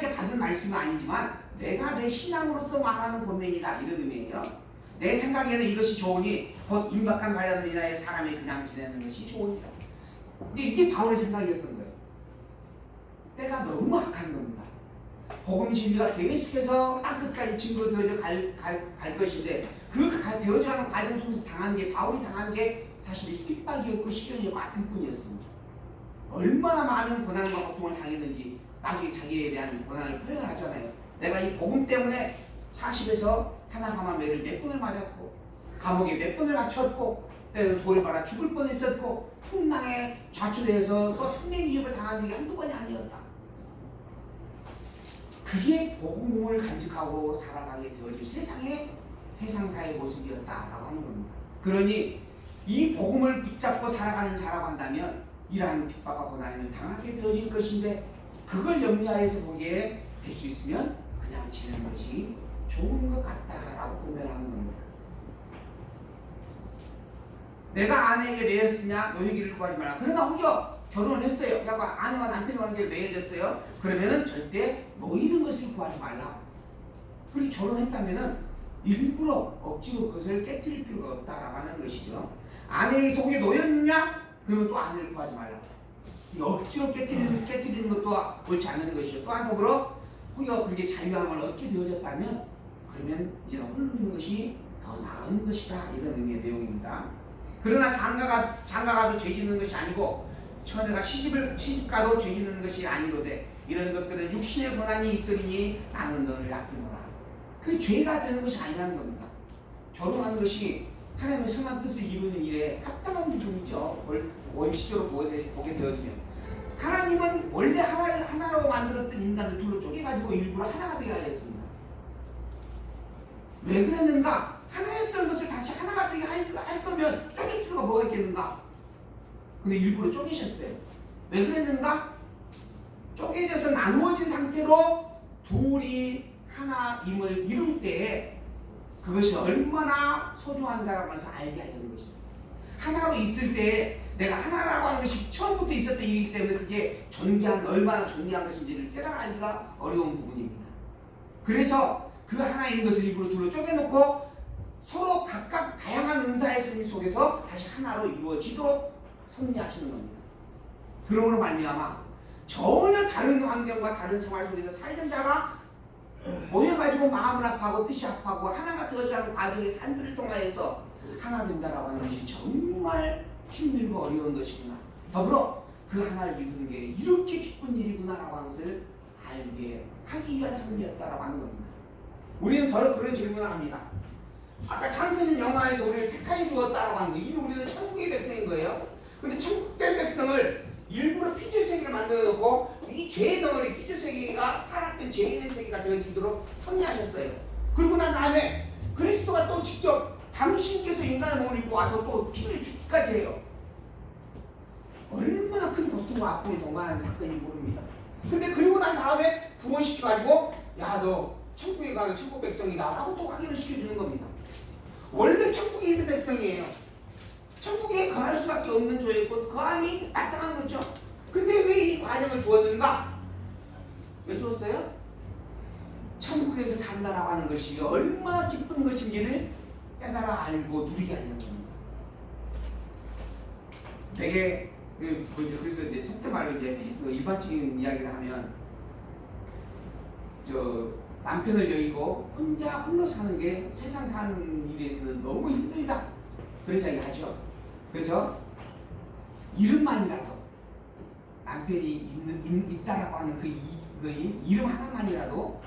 하나님께 받은 말씀은 아니지만 내가 내 신앙으로서 말하는 권면이다 이런 의미예요. 내 생각에는 이것이 좋으니 곧 임박한 관련을 인하여 사람이 그냥 지내는 것이 좋으니라. 근데 이게 바울의 생각이었던 거예요. 때가 너무 악한 겁니다. 복음 진리가 계속해서 땅끝까지 증거되어져 갈 것인데 그 되어져가는 과정 속에서 당한 게 바울이 당한 게 사실 핍박이었고 시련이었고 아픈 뿐이었습니다. 얼마나 많은 고난과 고통을 당했는지 나중에 자기에 대한 고난을 표현을 하잖아요. 내가 이 복음 때문에 40에서 하나가마 매를 몇 번을 맞았고 감옥에 몇 번을 갇혔고 때로 돌을 받아 죽을 뻔했었고 풍랑에 좌초되어서 또 생명 위협을 당한 적이 한두 번이 아니었다. 그게 복음을 간직하고 살아가게 되어질 세상사의 모습이었다라고 하는 겁니다. 그러니 이 복음을 붙잡고 살아가는 자라고 한다면 이러한 핍박과 고난을 당하게 되어질 것인데 그걸 염려하여서 보기에 될 수 있으면 그냥 지내는 것이 좋은 것 같다라고 분별하는 겁니다. 내가 아내에게 매였으냐 노예기를 구하지 마라. 그러나 혹여 결혼했어요. 그러니까 아내와 남편의 관계를 매여졌어요. 그러면은 절대 노이는 것을 구하지 말라. 그리고 결혼했다면은 일부러 억지로 그것을 깨트릴 필요가 없다라고 하는 것이죠. 아내의 속에 놓였느냐? 그러면 또 아내를 구하지 말라. 억지로 깨트리는 것도 옳지 않은 것이죠. 또한 더불어 혹여 그렇게 자유함을 얻게 되어졌다면 그러면 이제 홀로 있는 것이 더 나은 것이다. 이런 의미의 내용입니다. 그러나 장가가도 죄 짓는 것이 아니고 처녀가 시집가도 죄 짓는 것이 아니로되 이런 것들은 육신의 고난이 있으리니 나는 너를 아끼노라. 그게 죄가 되는 것이 아니라는 겁니다. 결혼하는 것이 하나님의 선한 뜻을 이루는 일에 합당한 부분이죠. 원시적으로 보게 되어지면 하나님은 원래 하나로 만들었던 인간을 둘로 쪼개가지고 일부러 하나가 되게 하였습니다. 왜 그랬는가? 하나였던 것을 다시 하나가 되게 할 거면 쪼갤 필요가 뭐가 있겠는가? 근데 일부러 쪼개셨어요. 왜 그랬는가? 쪼개져서 나누어진 상태로 둘이 하나임을 이룰 때에 그것이 얼마나 소중한가라고 해서 알게 하려는 것이었어요. 하나로 있을 때 내가 하나라고 하는 것이 처음부터 있었던 일이기 때문에 그게 얼마나 존귀한 것인지를 깨달아알기가 어려운 부분입니다. 그래서 그 하나인 것을 일부러 둘로 쪼개놓고 서로 각각 다양한 은사의 섭리 속에서 다시 하나로 이루어지도록 섭리하시는 겁니다. 그러므로 말미암아 전혀 다른 환경과 다른 생활 속에서 살던 자가 모여가지고 마음은 아파하고 뜻이 아파하고 하나가 되어가는 과정의 산들을 통하여서 하나 된다라고 하는 것이 정말 힘들고 어려운 것이구나. 더불어 그 하나를 이루는 게 이렇게 기쁜 일이구나라고 하는 것을 알게 하기 위한 섭리였다라고 하는 겁니다. 우리는 더러 그런 질문을 합니다. 아까 창세는 영화에서 우리를 택하여 주었다라고 하는 거예요. 이미 우리는 천국의 백성인 거예요. 근데 천국된 백성을 일부러 피조 세계를 만들어 놓고 이 죄의 덩어리 피조 세계가 타락된 죄인의 세계가 되어지도록 섭리하셨어요. 그리고 난 다음에 그리스도가 또 직접 당신께서 인간의 몸을 입고 와서 또 피를 죽기까지 해요. 얼마나 큰 고통과 아픔을 동반하는 사건이 모릅니다. 근데 그리고 난 다음에 구원시켜가지고 야 너 천국에 가면 천국 백성이다 라고 또 확인을 시켜주는 겁니다. 원래 천국에 있는 백성이에요. 천국에 거할 수밖에 없는 조였고 거함이 마땅한 거죠. 근데 왜 이 과정을 주었는가? 왜 주었어요? 천국에서 산다라고 하는 것이 얼마나 기쁜 것인지를 깨달아 알고 누리게 하려는 겁니다. 되게 그래서 이제 속된 말로 이제 일반적인 이야기를 하면 남편을 여의고 홀로 사는 게 세상 사는 일에서는 너무 힘들다 그런 이야기 하죠. 그래서 이름만이라도 남편이 있다라고 하는 그 이름 하나만이라도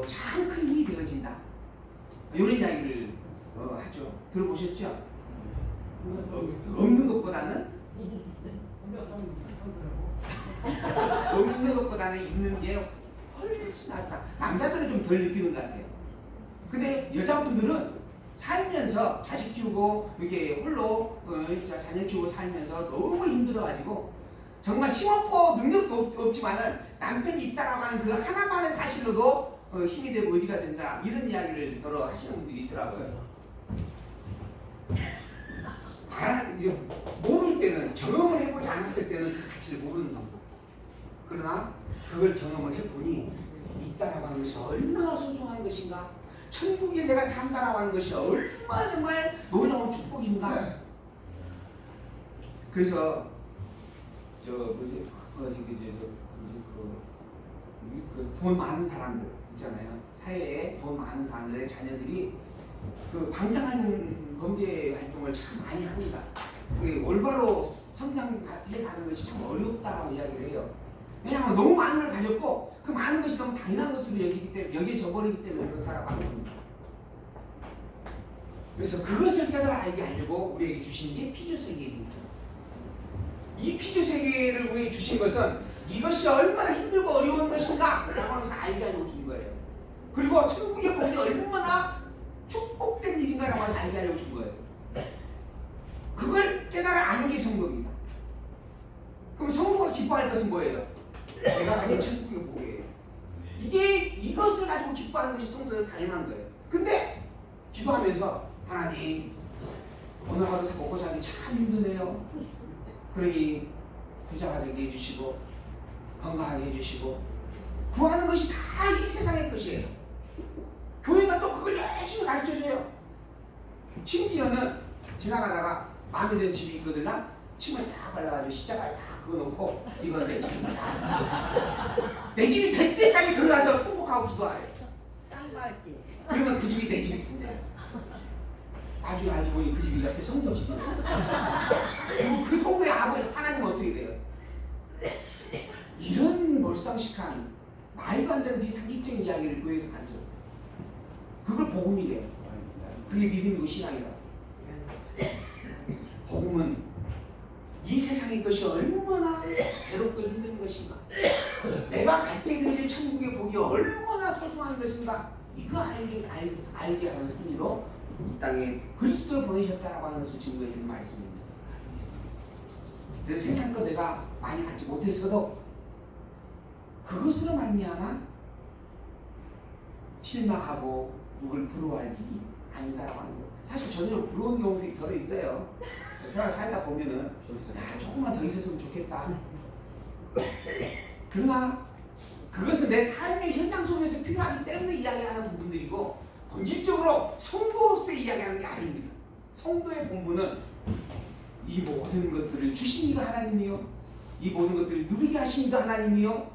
참 큰 힘이 되어진다. 이런 이야기를 하죠. 들어보셨죠? 없는 것보다는 있는 게 훨씬 낫다. 남자들은 좀 덜 느끼는 것 같아요. 근데 여자분들은 살면서 자식 키우고 이렇게 홀로 자녀 키우고 살면서 너무 힘들어가지고 정말 힘없고 능력도 없지만은 남편이 있다라고 하는 그 하나만의 사실로도 힘이 되고 의지가 된다 이런 이야기를 여러 하시는 분들이 있더라고요. 모를 때는 경험을 해보지 않았을 때는 그 가치를 모르는 겁니다. 그러나 그걸 경험을 해보니 얼마나 소중한 것인가? 천국에 내가 산다라고 하는 것이 얼마나 정말 놀라운 축복인가? 그래서 돈 많은 사람들 있잖아요. 사회에 돈 많은 사람들의 자녀들이 그 방탕한 범죄 활동을 참 많이 합니다. 그게 올바로 성장해 가는 것이 참 어렵다라고 이야기를 해요. 왜냐하면 너무 많은 걸 가졌고 그 많은 것이 너무 당연한 것으로 여기기 때문에 여기에 져버리기 때문에 그렇다라고 하는 겁니다. 그래서 그것을 깨달아 알게 하려고 우리에게 주신 게 피조세계입니다. 이 피조세계를 우리에게 주신 것은 이것이 얼마나 힘들고 어려운 것인가 라고 해서 알게 하려고 준 거예요. 그리고 천국의 복이 얼마나 축복된 일인가라고 해서 알게 하려고 준 거예요. 그걸 깨달아 아는 게 성도입니다. 그럼 성도가 기뻐할 것은 뭐예요? 내가 가진 천국의 복이에요. 이것을 가지고 기뻐하는 것이 성도는 당연한 거예요. 근데 기도하면서 하나님 오늘 하루 먹고 살기 참 힘드네요. 그러니 부자가 되게 해주시고 건강하게 해주시고 구하는 것이 다 이 세상의 것이에요. 교회가 또 그걸 열심히 가르쳐줘요. 심지어는 지나가다가 마음에 드는 집이 있거든요. 침을 다 발라가지고 십자가를 다 그어놓고 이건 내 집입니다. 내 집이 될 때까지 들어가서 통곡하고 기도하래요. 그러면 그 집이 내 집이 된대요. 나중에 알고 보니 그 집이 옆에 성도 집이에요. 그리고 그 성도의 아버지 하나님은 어떻게 돼요? 이런 몰상식한 말도 안 되는 비상식적인 이야기를 교회에서 가르쳤어요. 그걸 복음이래요. 그게 믿음이고 신앙이다. 복음은 이 세상의 것이 얼마나 괴롭고 힘든 것인가, 내가 갈 때 드릴 천국의 복이 얼마나 소중한 것인가, 이거 알게 하는 섭리로 이 땅에 그리스도를 보내셨다라고 하는 것을 증거해 주는 말씀입니다. 그래서 세상 거 내가 많이 갖지 못했어도 그것으로 말미암아 실망하고 누굴 부러워할 일이 아니다라고 하는 거. 사실 저절로 부러운 경우들이 더러 있어요. 생활 살다 보면은 야 조금만 더 있었으면 좋겠다. 그러나 그것은 내 삶의 현장 속에서 필요하기 때문에 이야기하는 부분들이고 본질적으로 성도로서의 이야기하는 게 아닙니다. 성도의 본분은 이 모든 것들을 주신 이가 하나님이요, 이 모든 것들을 누리게 하신 이도 하나님이요,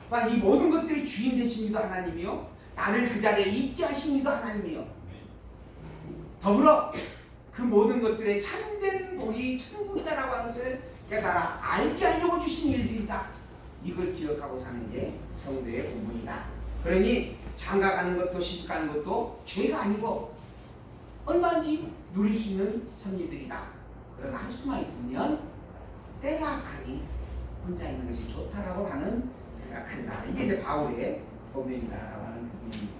또한 이 모든 것들이 주인 되신 이도 하나님이요, 나를 그 자리에 있게 하신 이도 하나님이요, 더불어 그 모든 것들의 참된 복이 천국이다라고 하는 것을 깨달아 알게 하려고 주신 일들이다. 이걸 기억하고 사는 게 성도의 본분이다. 그러니 장가가는 것도 시집가는 것도 죄가 아니고 얼마든지 누릴 수 있는 섭리들이다. 그러나 할 수만 있으면 때가 가니 혼자 있는 것이 좋다라고 나는 생각한다. 이게 이제 바울의 본면이다라고 하는 부분입니다.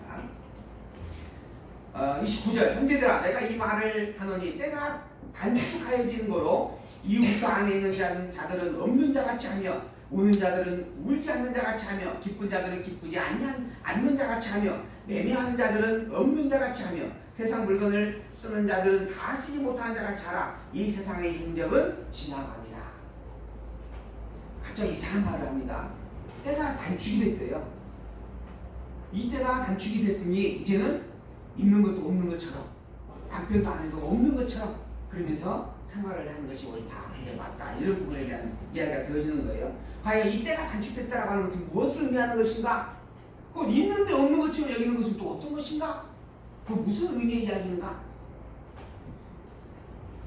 29절 형제들아 내가 이 말을 하노니 때가 단축하여지는 거로 이후부터 안에 있는 자들은 없는 자같이 하며 우는 자들은 울지 않는 자같이 하며 기쁜 자들은 기쁘지 않는 자같이 하며 매매하는 자들은 없는 자같이 하며 세상 물건을 쓰는 자들은 다 쓰지 못하는 자같이 하라. 이 세상의 행적은 지나가니라. 갑자기 이상한 말을 합니다. 때가 단축이 됐대요. 이 때가 단축이 됐으니 이제는 있는 것도 없는 것처럼 남편도 안 해도 없는 것처럼 그러면서 생활을 하는 것이 옳다, 이게 맞다, 이런 부분에 대한 이야기가 되어지는 거예요. 과연 이 때가 단축됐다고 하는 것은 무엇을 의미하는 것인가? 그건 있는데 없는 것처럼 여기는 것은 또 어떤 것인가? 그 무슨 의미의 이야기인가?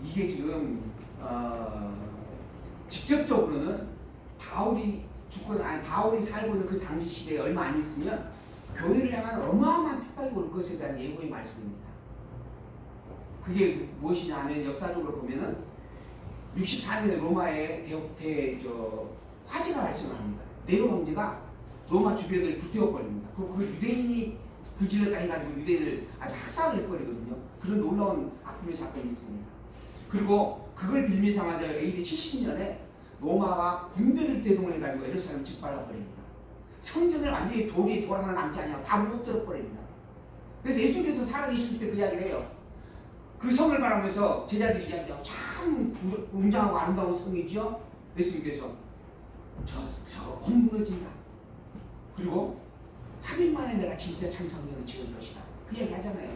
이게 지금 직접적으로는 바울이 살고 있는 그 당시 시대에 얼마 안 있으면 교회를 향한 어마어마한 핍박이 올 것에 대한 예고의 말씀입니다. 그게 무엇이냐 하면 역사적으로 보면은 64년에 로마의 화재가 발생합니다. 네로 황제가 로마 주변을 불태워버립니다. 그 유대인이 불질렀다 해가지고 유대인을 아주 학살을 해버리거든요. 그런 놀라운 아픔의 사건이 있습니다. 그리고 그걸 빌미 삼아서 AD 70년에 로마가 군대를 대동을 해가지고 예루살렘을 짓밟아버립니다. 성전을 완전히 돌이 돌 하나 남지 않냐고 다 무너뜨려버립니다. 그래서 예수께서 살아계실 때 그 이야기를 해요. 그 성을 바라보면서 제자들이 이야기하고 참 웅장하고 아름다운 성이죠. 예수님께서 저 무너진다. 그리고 3일 만에 내가 진짜 참 성경을 지은 것이다. 그 이야기 하잖아요.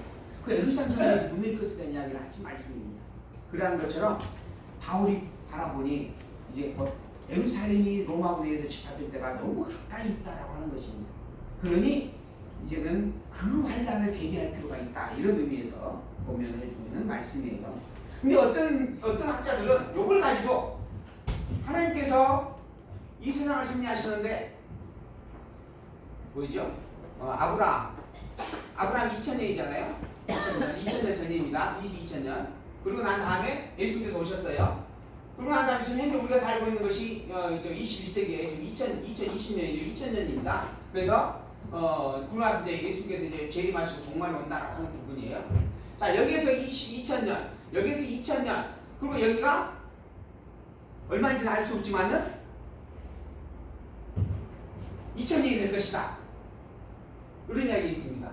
그 예루살렘 성경에 눈을 끄스 된 이야기를 하신 말씀입니다. 그러한 것처럼 바울이 바라보니 이제 곧 예루살렘이 로마군에 의해서 집합될 때가 너무 가까이 있다라고 하는 것입니다. 그러니 이제는 그 환란을 대비할 필요가 있다. 이런 의미에서 보면을 해주고 있는 말씀이에요. 근데 어떤 학자들은 이걸 가지고 하나님께서 이 세상을 승리하시는데 보이죠? 아브라함 2000년이잖아요. 2000년 전입니다. 2000년. 그리고 난 다음에 예수님께서 오셨어요. 그리고 난 다음에 지금 현재 우리가 살고 있는 것이 21세기에 지금 2020년이죠. 2000년입니다. 그래서 그러고 나서 이제 예수님께서 이제 재림하시고 종말이 온다라고 하는 부분이에요. 자, 여기에서 2000년, 여기에서 2000년, 그리고 여기가 얼마인지는 알 수 없지만은 2000년이 될 것이다. 이런 이야기 있습니다.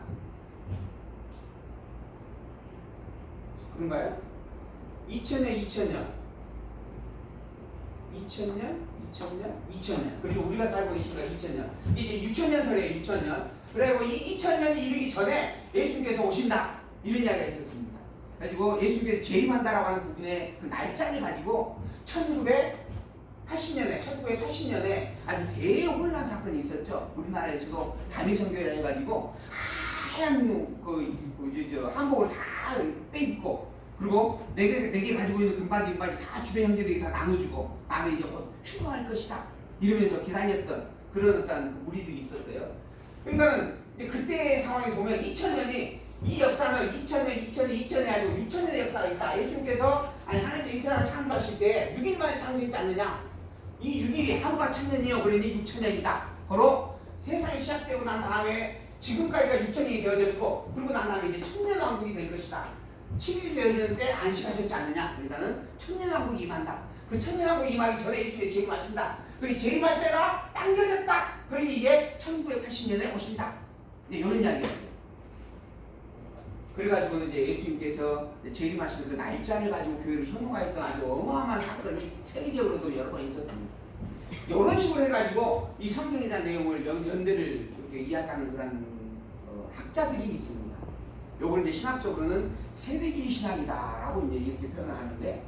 그런가요? 2000년. 그리고 우리가 살고 계신 시가 2000년. 이제 6000년설이에요. 6000년. 그리고 이 2000년이 이르기 전에 예수님께서 오신다. 이런 이야기가 있었습니다. 그리고 예수님께서 재림한다라고 하는 부분의 그 날짜를 가지고 1980년에 아주 대혼란 사건이 있었죠. 우리나라에서도 다미선교회라 해가지고 하얀 한복을 다 빼입고 그리고 내게 가지고 있는 금바지 다 주변 형제들이 다 나눠주고 나는 이제 곧 출가할 것이다 이러면서 기다렸던 그런 어떤 무리들이 있었어요. 그러니까는 그때 상황에서 보면 2000년이 이 역사는 2000년이 아니고 6000년의 역사가 있다. 예수님께서 하나님 이 세상을 창조하실 때 6일 만에 창조했지 않느냐. 이 6일이 하루가 1000년이요. 그러니 6000년이다. 바로 세상이 시작되고 난 다음에 지금까지가 6000년이 되어졌고 그리고 난 다음에 이제 천년왕국이 될 것이다. 7일 되어지는 때 안식하셨지 않느냐. 그러니까는 천년왕국이 임한다. 그 천년왕국이 임하기 전에 예수님이 재림하신다. 그리고 재림할 때가 당겨졌다. 그러니 이제 1980년에 오신다. 이런 이야기였어요. 그래가지고 이제 예수님께서 재림하시는 그 날짜를 가지고 교회를 혐오하였던 아주 어마어마한 사건이 세계적으로도 여러 번 있었습니다. 이런 식으로 해가지고 이 성경에 대한 내용을 연대를 이렇게 이야기하는 그런 학자들이 있습니다. 요걸 이제 신학적으로는 세대주의 신학이다라고 이제 이렇게 표현을 하는데,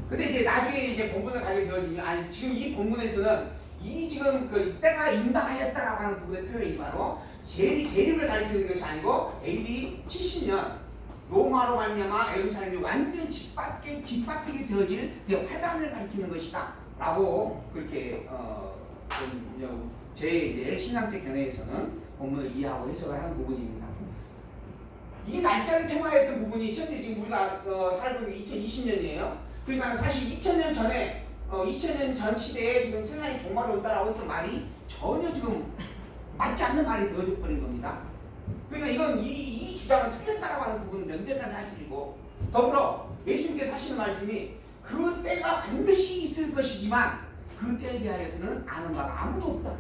근데 이제 나중에 이제 본문을 가게 되어지면 지금 이 본문에서는 이 지금 그 때가 임박하였다라고 하는 부분의 표현이 바로 재림을 가리키는 것이 아니고 AD 70년 로마로 말미암아 예루살렘이 완전 짓밟히게 되어질 대환란을 가리키는 것이다 라고 그렇게 제 이제 신학적 견해에서는 본문을 이해하고 해석을 하는 부분입니다. 이 날짜를 테마했던 부분이 지금 우리가 살고 있는 2020년이에요. 그러니까 사실 2000년 전에 2000년 전 시대에 지금 세상이 종말이 온다라고 했던 말이 전혀 지금 맞지 않는 말이 되어져 버린 겁니다. 그러니까 이건 이 주장은 틀렸다라고 하는 부분은 명백한 사실이고, 더불어 예수님께서 하시는 말씀이 그 때가 반드시 있을 것이지만 그 때에 대하여서는 아는 바가 아무도 없다.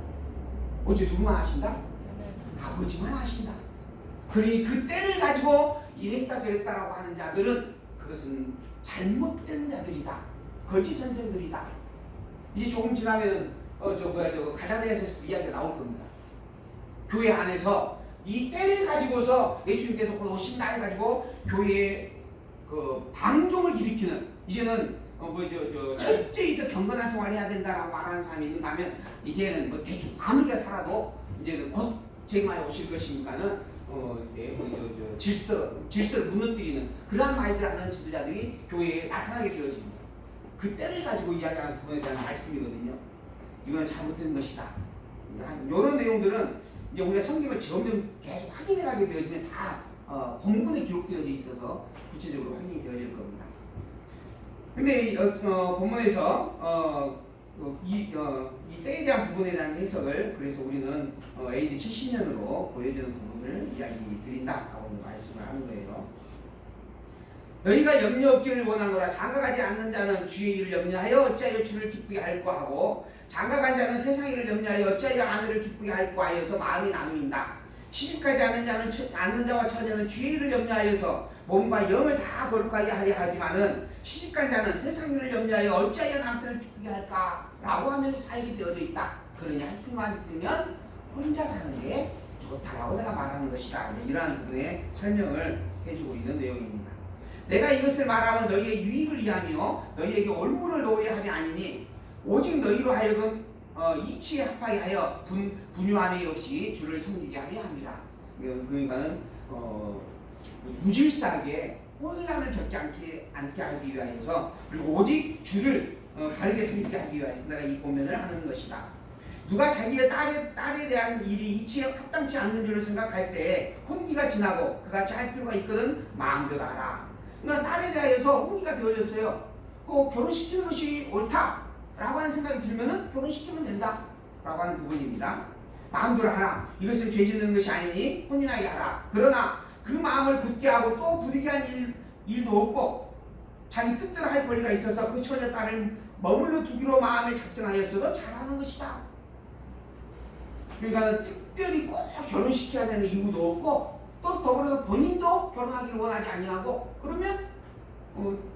어제 누구만 하신다? 아버지만 하신다. 그러니 그 때를 가지고 이랬다 저랬다라고 하는 자들은 그것은 잘못된 자들이다. 거짓 선생들이다. 이제 조금 지나면 갈라디아서에서 이야기가 나올 겁니다. 교회 안에서 이 때를 가지고서 예수님께서 곧 오신다 해가지고 교회에 그 방종을 일으키는, 이제는 철저히 더 경건한 생활을 해야 된다라고 말하는 사람이 있는가 하면 이제는 대충 아무리가 살아도 이제는 곧 재림하여 오실 것이니까는 질서를 무너뜨리는 그러한 말들을 하는 지도자들이 교회에 나타나게 되어집니다. 그 때를 가지고 이야기하는 부분에 대한 말씀이거든요. 이건 잘못된 것이다. 이런 내용들은 이제 우리가 성경을 점점 계속 확인해 가게 되어지면 다 본문에 기록되어져 있어서 구체적으로 확인이 되어질 겁니다. 근데 본문에서 이 때에 대한 부분에 대한 해석을 그래서 우리는 AD 70년으로 보여주는 부분을 이야기 드린다라고 말씀을 하는 거예요. 너희가 염려 없기를 원하노라. 장가가지 않는 자는 주의 일을 염려하여 어찌하여 주를 기쁘게 할까 하고, 장가간 자는 세상 일을 염려하여 어찌하여 아내를 기쁘게 할까 하여서 마음이 나누인다. 시집가지 않는 자와 처녀는 주의 일을 염려하여서 몸과 영을 다 거룩하게 하려 하지만은 시집간 자는 세상 일을 염려하여 어찌하여 남편을 기쁘게 할까 라고 하면서 살게 되어져 있다. 그러니 할 수만 있으면 혼자 사는 게 좋다라고 내가 말하는 것이다. 이러한 부분에 설명을 해주고 있는 내용입니다. 내가 이것을 말하면 너희의 유익을 위하며 너희에게 올무를 놓으려 함이 아니니 오직 너희로 하여금 이치에 합하게 하여 분유함이 없이 주를 섬기게 하려 함이라. 그러니까는 무질서하게 혼란을 겪지 않게 하기 위하여서, 그리고 오직 주를 바르게 섬기게 하기 위하여서 내가 이 고면을 하는 것이다. 누가 자기의 딸에 대한 일이 이치에 합당치 않는 줄을 생각할 때 혼기가 지나고 그같이 할 필요가 있거든 마음대로 하라. 그러니까 딸에 대하여서 혼기가 되어졌어요. 결혼시키는 것이 옳다라고 하는 생각이 들면은 결혼시키면 된다라고 하는 부분입니다. 마음대로 하라. 이것은 죄 짓는 것이 아니니 혼인하게 하라. 그러나 그 마음을 굳게 하고 또 부리게 한 일도 없고 자기 뜻대로 할 권리가 있어서 그 처녀 딸을 머물러 두기로 마음에 작정하였어도 잘하는 것이다. 그러니까 특별히 꼭 결혼시켜야 되는 이유도 없고 또 더불어서 본인도 결혼하기를 원하지 아니하고 그러면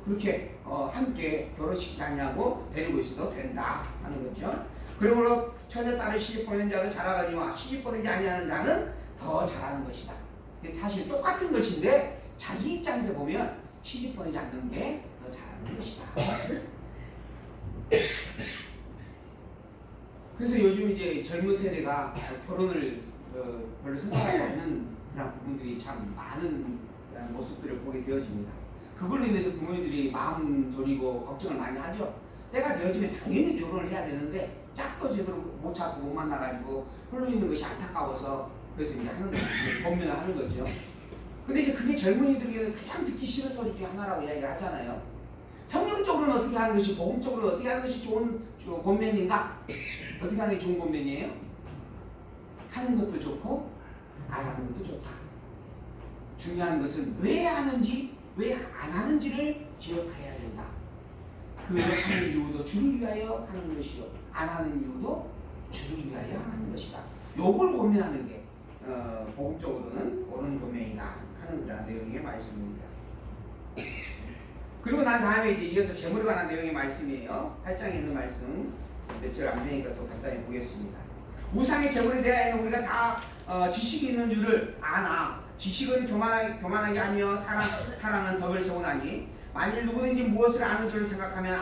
그렇게 함께 결혼시키지 아니하고 데리고 있어도 된다 하는 거죠. 그러므로 처녀 딸을 시집 보내는 자도 잘하거니와 시집 보내지 아니하는 자는 더 잘하는 것이다. 사실 똑같은 것인데 자기 입장에서 보면 시집 보내지 않는 게 더 잘하는 것이다. 그래서 요즘 이제 젊은 세대가 결혼을 별로 생각하지 않는 그런 부분들이 참 많은 모습들을 보게 되어집니다. 그걸로 인해서 부모님들이 마음 졸이고 걱정을 많이 하죠. 때가 되어지면 당연히 결혼을 해야 되는데 짝도 제대로 못 찾고 못 만나가지고 홀로 있는 것이 안타까워서 그래서 이제 하는 고민을 하는 거죠. 근데 이제 그게 젊은이들에게는 가장 듣기 싫은 소리 중에 하나라고 이야기를 하잖아요. 성경적으로는 어떻게 하는 것이, 복음적으로 어떻게 하는 것이 좋은 권면인가? 어떻게 하는 게 좋은 권면이에요? 하는 것도 좋고 안 하는 것도 좋다. 중요한 것은 왜 하는지 왜 안 하는지를 기억해야 된다. 그 하는 이유도 주를 위하여 하는 것이요, 안 하는 이유도 주를 위하여 하는 것이다. 요걸 고민하는 게 복음적으로는 옳은 고민이다 하는 그런 내용의 말씀입니다. 그리고 난 다음에 이제 이어서 재물에 관한 내용의 말씀이에요. 8장에 있는 말씀 몇 절 안 되니까 또 간단히 보겠습니다. 우상의 재물에 대하여는 우리가 다 지식이 있는 줄을 아나 지식은 교만하게 하며 사랑은 덕을 세우나니 만일 누구든지 무엇을 아는 줄을 생각하면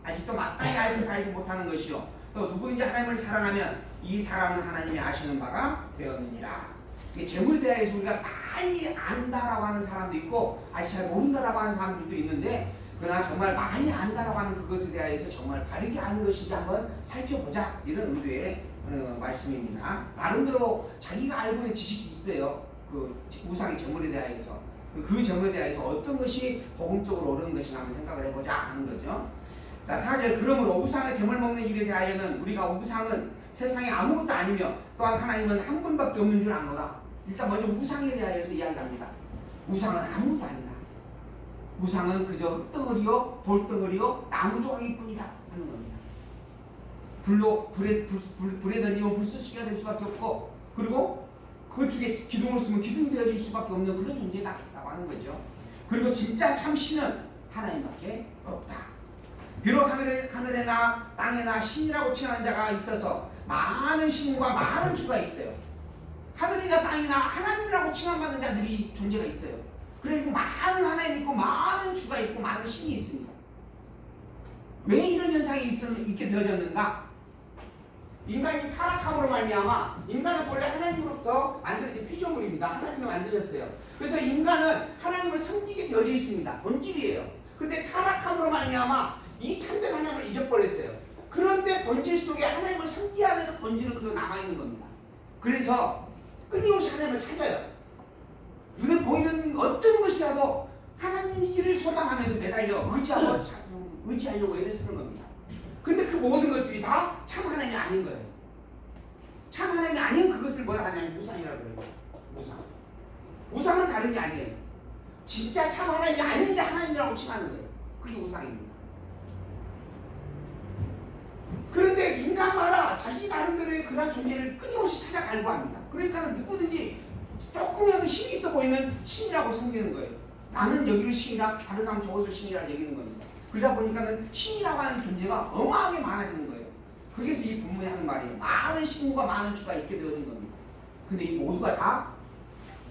아직도 마땅히 알고 살지 못하는 것이요 또 누구든지 하나님을 사랑하면 이 사람은 하나님이 아시는 바가 되었느니라. 재물에 대해서 우리가 많이 안다라고 하는 사람도 있고 아직 잘 모른다라고 하는 사람들도 있는데, 그러나 정말 많이 안다라고 하는 그것에 대해서 정말 바르게 아는 것인지 한번 살펴보자, 이런 의도의 말씀입니다. 나름대로 자기가 알고 있는 지식이 있어요. 그 우상의 재물에 대해서 그 재물에 대해서 어떤 것이 복음적으로 옳은 것인가 한번 생각을 해보자 하는 거죠. 자, 4절 그러므로 우상의 재물 먹는 일에 대하여는 우리가 우상은 세상에 아무것도 아니며 또한 하나님은 한 분밖에 없는 줄 아노라. 일단 먼저 우상에 대하여서 이야기합니다. 우상은 아무것도 아니다. 우상은 그저 흙덩어리요 돌덩어리요 나무 조각일 뿐이다 하는 겁니다. 불에 던지면 불쏘시개가 될 수밖에 없고, 그리고 그걸 중에 기둥을 쓰면 기둥이 되어질 수밖에 없는 그런 존재다 라고 하는 거죠. 그리고 진짜 참 신은 하나님밖에 없다. 비록 하늘에나 땅에나 신이라고 칭하는 자가 있어서 많은 신과 많은 주가 있어요. 하늘이나 땅이나 하나님이라고 칭함받는 자들이 존재가 있어요. 그리고 많은 하나님 있고 많은 주가 있고 많은 신이 있습니다. 왜 이런 현상이 있게 되어졌는가? 인간이 타락함으로 말미암아 인간은 원래 하나님으로부터 만들어진 피조물입니다. 하나님이 만드셨어요. 그래서 인간은 하나님을 섬기게 되어져 있습니다. 본질이에요. 근데 타락함으로 말미암아 이 참된 하나님을 잊어버렸어요. 그런데 본질 속에 하나님을 섬기어야 되는 본질은 그대로 남아있는 겁니다. 그래서 끊임없이 하나님을 찾아요. 눈에 보이는 어떤 것이라도 하나님의 일을 소망하면서 매달려 의지하려고 애를 쓰는 겁니다. 근데 그 모든 것들이 다 참 하나님이 아닌 거예요. 참 하나님이 아닌 그것을 뭐라 하냐면 우상이라고 그래요. 우상은 다른 게 아니에요. 진짜 참 하나님이 아닌데 하나님이라고 칭하는 거예요. 그게 우상입니다. 그런데 인간마다 자기 나름대로의 그런 존재를 끊임없이 찾아 갈구합니다. 그러니까 누구든지 조금이라도 힘이 있어 보이면 신이라고 섬기는 거예요. 나는 여기를 신이라, 다른 사람 저것을 신이라 여기는 겁니다. 그러다 보니까는 신이라고 하는 존재가 어마어마하게 많아지는 거예요. 그래서 이 본문에 하는 말이에요. 많은 신과 많은 주가 있게 되어진 겁니다. 근데 이 모두가 다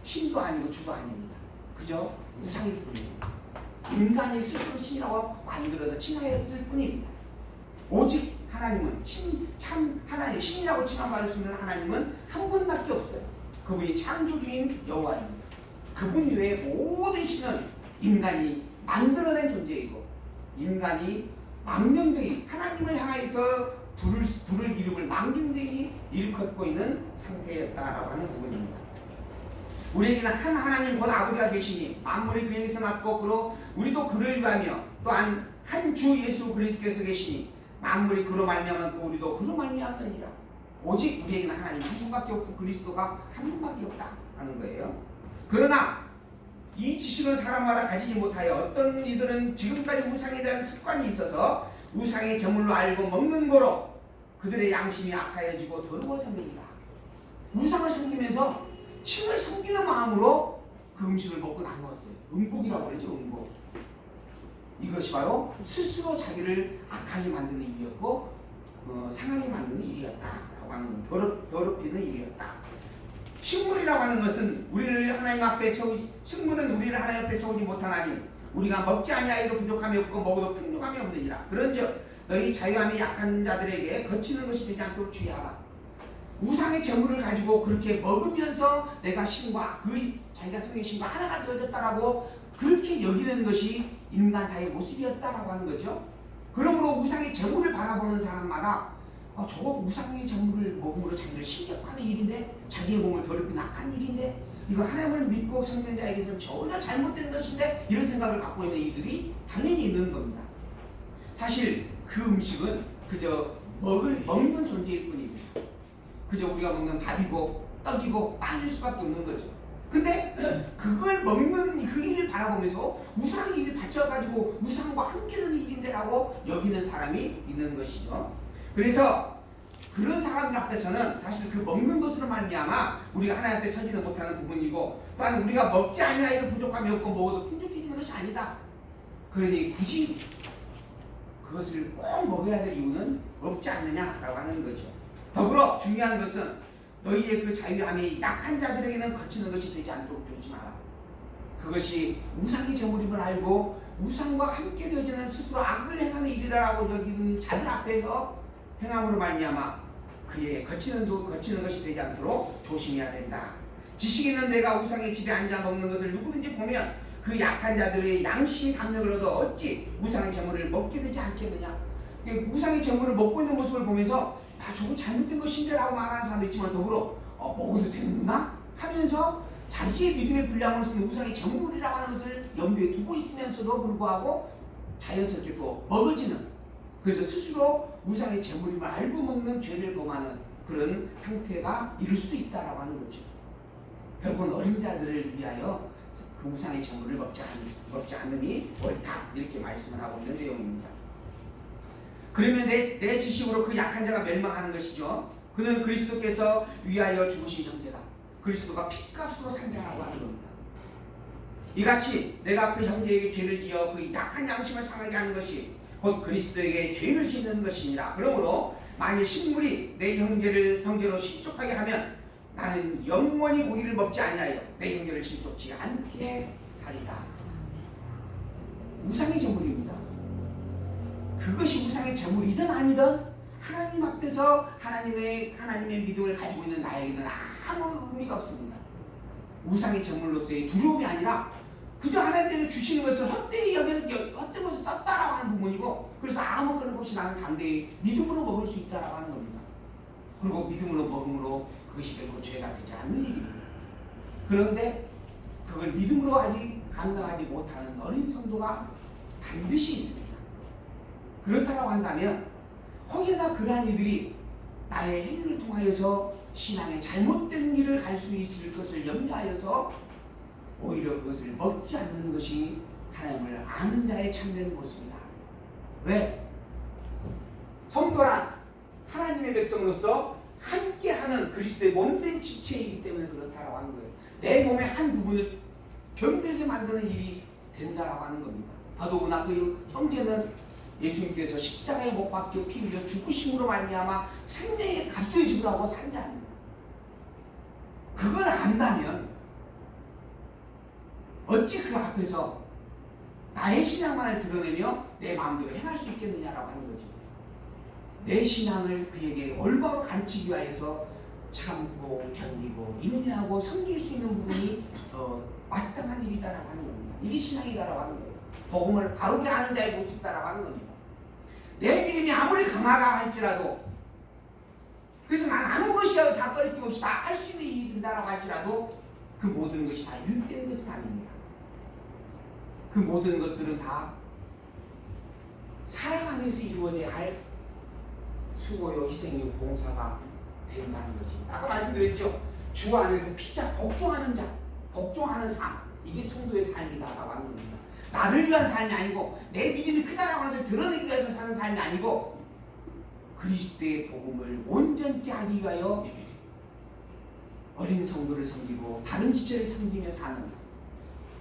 신도 아니고 주도 아닙니다. 그저 우상일 뿐입니다. 인간이 스스로 신이라고 만들어서 칭하였을 뿐입니다. 오직 하나님은 참 하나님, 신이라고 칭함받을 수 있는 하나님은 한 분밖에 없어요. 그분이 창조주인 여호와입니다. 그분 외에 모든 신은 인간이 만들어낸 존재이고 인간이 망령되이 하나님을 향하여서 부를 이름을 망령되이 일컫고 있는 상태였다라고 하는 부분입니다. 우리에게는 한 하나님 곧 아버지가 계시니 만물이 그에게서 났고 그로 우리도 그를 위하며 또한 한 주 예수 그리스도께서 계시니 만물이 그로 말미암았고 우리도 그로 말미암느니라. 오직 우리에게는 하나님 한 분밖에 없고 그리스도가 한 분밖에 없다 하는 거예요. 그러나 이 지식은 사람마다 가지지 못하여 어떤 이들은 지금까지 우상에 대한 습관이 있어서 우상의 제물로 알고 먹는 거로 그들의 양심이 악하여지고 더러워졌느니라. 우상을 섬기면서 신을 섬기는 마음으로 그 음식을 먹고 나누었어요. 음복이라고 그러죠. 음복. 이것이 바로 스스로 자기를 악하게 만드는 일이었고 상하게 만드는 일이었다라고 하는 더럽히는 일이었다. 식물이라고 하는 것은 우리를 하나님 앞에 식물은 우리를 하나님 앞에 세우지 못하나니 우리가 먹지 아니하여도 부족함이 없고 먹어도 풍족함이 없느니라. 그런즉 너희 자유함이 약한 자들에게 거치는 것이 되지 않도록 주의하라. 우상의 재물을 가지고 그렇게 먹으면서 내가 신과 자기가 성의 신과 하나가 되어졌다라고 그렇게 여기는 것이 인간사의 모습이었다라고 하는 거죠. 그러므로 우상의 재물을 바라보는 사람마다 저거 우상의 재물을 먹음으로 자기를 신격하는 일인데 자기의 몸을 더럽히는 악한 일인데 이거 하나님을 믿고 섬기는 자에게서는 전혀 잘못된 것인데 이런 생각을 갖고 있는 이들이 당연히 있는 겁니다. 사실 그 음식은 그저 먹는 존재일 뿐입니다. 그저 우리가 먹는 밥이고 떡이고 빵일 수밖에 없는 거죠. 근데 그걸 먹는 그 일을 바라보면서 우상 일을 바쳐가지고 우상과 함께 되는 일인데라고 여기는 사람이 있는 것이죠. 그래서 그런 사람들 앞에서는 사실 그 먹는 것으로 말미암아 우리가 하나님 앞에 서지는 못하는 부분이고 또한 우리가 먹지 아니하여도 부족함이 없고 먹어도 풍족해지는 것이 아니다. 그러니 굳이 그것을 꼭 먹어야 될 이유는 없지 않느냐라고 하는 거죠. 더불어 중요한 것은 너희의 그 자유함이 약한 자들에게는 거치는 것이 되지 않도록 조심하라. 그것이 우상의 제물임을 알고 우상과 함께 되어지는 스스로 악을 행하는 일이라고 여기는 자들 앞에서 행함으로 말미암아 그의 거치는 것이 되지 않도록 조심해야 된다. 지식이 있는 내가 우상의 집에 앉아 먹는 것을 누구든지 보면 그 약한 자들의 양심이 감력을 얻어 어찌 우상의 제물을 먹게 되지 않겠느냐. 우상의 제물을 먹고 있는 모습을 보면서 저거 잘못된 것인데 라고 말하는 사람도 있지만 더불어 먹어도 되는구나 하면서 자기의 믿음의 분량으로 쓰는 우상의 제물이라고 하는 것을 염두에 두고 있으면서도 불구하고 자연스럽게 또 먹어지는, 그래서 스스로 우상의 제물임을 알고 먹는 죄를 범하는 그런 상태가 이룰 수도 있다라고 하는 거죠. 결국은 어린 자들을 위하여 그 우상의 제물을 먹지 않음이 옳다 이렇게 말씀을 하고 있는 내용입니다. 그러면 내 지식으로 그 약한 자가 멸망하는 것이죠. 그는 그리스도께서 위하여 죽으신 형제다. 그리스도가 핏값으로 산 자라고 하는 겁니다. 이같이 내가 그 형제에게 죄를 지어 그 약한 양심을 상하게 하는 것이 곧 그리스도에게 죄를 짓는 것이니라. 그러므로 만일 식물이 내 형제로 실족하게 하면 나는 영원히 고기를 먹지 아니하여 내 형제를 실족치 않게 하리라. 우상의 제물입니다. 그것이 우상의 제물이든 아니든 하나님 앞에서 하나님의 믿음을 가지고 있는 나에게는 아무 의미가 없습니다. 우상의 제물로서의 두려움이 아니라 그저 하나님께서 주시는 것을 헛되이 헛된 것을 썼다라고 하는 부분이고, 그래서 아무 그런 것이 나는 담대히 믿음으로 먹을 수 있다라고 하는 겁니다. 그리고 믿음으로 먹음으로 그것이 결코 죄가 되지 않는 일입니다. 그런데 그걸 믿음으로 아직 감당하지 못하는 어린 성도가 반드시 있습니다. 그렇다고 한다면 혹여나 그러한 이들이 나의 행위를 통하여서 신앙의 잘못된 길을 갈 수 있을 것을 염려하여서 오히려 그것을 먹지 않는 것이 하나님을 아는 자의 참된 모습이다. 왜? 성도란 하나님의 백성으로서 함께하는 그리스도의 몸된 지체이기 때문에 그렇다라고 하는 거예요. 내 몸의 한 부분을 병들게 만드는 일이 된다라고 하는 겁니다. 더더구나 그 형제는 예수님께서 십자가에 못 박혀 피 흘려 죽으심으로 말미암아 생명의 값을 지불하고 산 자입니다. 그걸 안다면 어찌 그 앞에서 나의 신앙만을 드러내며 내 마음대로 행할 수 있겠느냐라고 하는 거죠. 내 신앙을 그에게 올바로 가르치기 위해서 참고 견디고 인내하고 섬길 수 있는 부분이 마땅한 일이다라고 하는 겁니다. 이게 신앙이다라고 하는 거예요. 복음을 바르게 아는 자의 모습이다라고 하는 겁니다. 내 믿음이 아무리 강하다 할지라도, 그래서 난 아무 것이라도 다 꺼리낌 없이 다 할 수 있는 일이 된다라고 할지라도 그 모든 것이 다 유익된 것은 아닙니다. 그 모든 것들은 다 사랑 안에서 이루어져야 할 수고요, 희생요, 봉사가 된다는 거지. 아까 말씀드렸죠. 주 안에서 피차 복종하는 자, 복종하는 삶, 이게 성도의 삶이다라고 하는 겁니다. 나를 위한 삶이 아니고 내 믿음이 크다라고 해서 드러내기 위해서 사는 삶이 아니고 그리스도의 복음을 온전히 하기 위하여 어린 성도를 섬기고 다른 지체를 섬기며 사는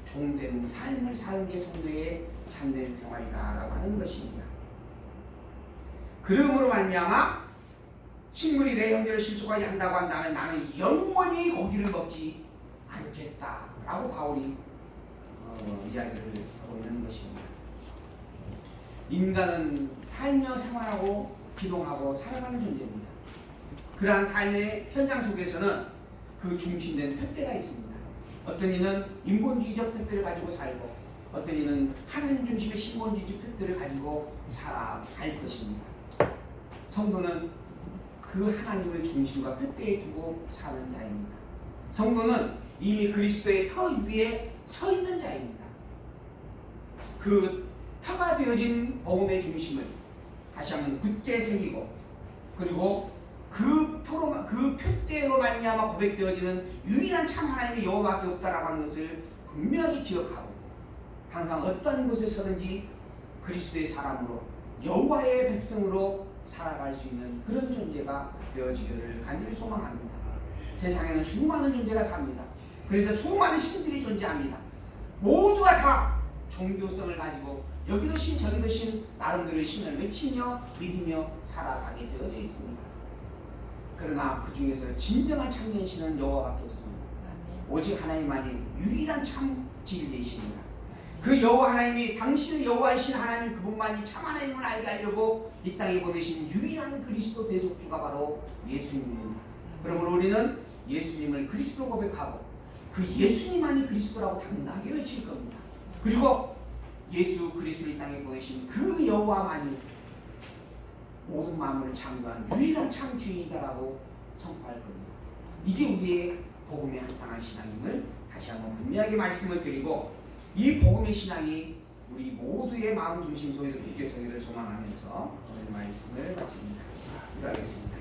종된 삶을 사는 게 성도의 참된 생활이다라고 하는 것입니다. 그러므로 말미암아 식물이 내 형제를 실족하게 한다고 한다면 나는 영원히 고기를 먹지 않겠다라고 바울이 이야기를 하고 있는 것입니다. 인간은 살며 생활하고 기동하고 살아가는 존재입니다. 그러한 삶의 현장 속에서는 그 중심된 푯대가 있습니다. 어떤 이는 인본주의적 푯대를 가지고 살고 어떤 이는 하나님 중심의 신본주의적 푯대를 가지고 살아갈 것입니다. 성도는 그 하나님을 중심과 푯대에 두고 사는 자입니다. 성도는 이미 그리스도의 터 위에 서 있는 자입니다. 그 터가 되어진 복음의 중심을 다시 한번 굳게 새기고, 그리고 그 푯대로 말미암아 고백되어지는 유일한 참 하나님의 여호와밖에 없다라고 하는 것을 분명히 기억하고 항상 어떤 곳에 서든지 그리스도의 사람으로 여호와의 백성으로 살아갈 수 있는 그런 존재가 되어지기를 간절히 소망합니다. 세상에는 수많은 존재가 삽니다. 그래서 수많은 신들이 존재합니다. 모두가 다 종교성을 가지고 여기도 신 저기도 신 나름대로의 신을 외치며 믿으며 살아가게 되어져 있습니다. 그러나 그 중에서 진정한 참된 신은 여호와밖에 없습니다. 오직 하나님만이 유일한 참 진리이십니다. 그 여호와 하나님이 당신의 여호와이신 하나님 그분만이 참 하나님을 알게 하려고 이 땅에 보내신 유일한 그리스도 대속주가 바로 예수님입니다. 그러므로 우리는 예수님을 그리스도 고백하고 그 예수님만이 그리스도라고 당당하게 외칠 겁니다. 그리고 예수 그리스도를 이 땅에 보내신 그 여호와만이 모든 만물을 창조한 유일한 참 주인이다라고 선포할 겁니다. 이게 우리의 복음에 합당한 신앙임을 다시 한번 분명하게 말씀을 드리고, 이 복음의 신앙이 우리 모두의 마음 중심 속에서 굳게 서기를 소망하면서 오늘 말씀을 마칩니다. 기도하겠습니다.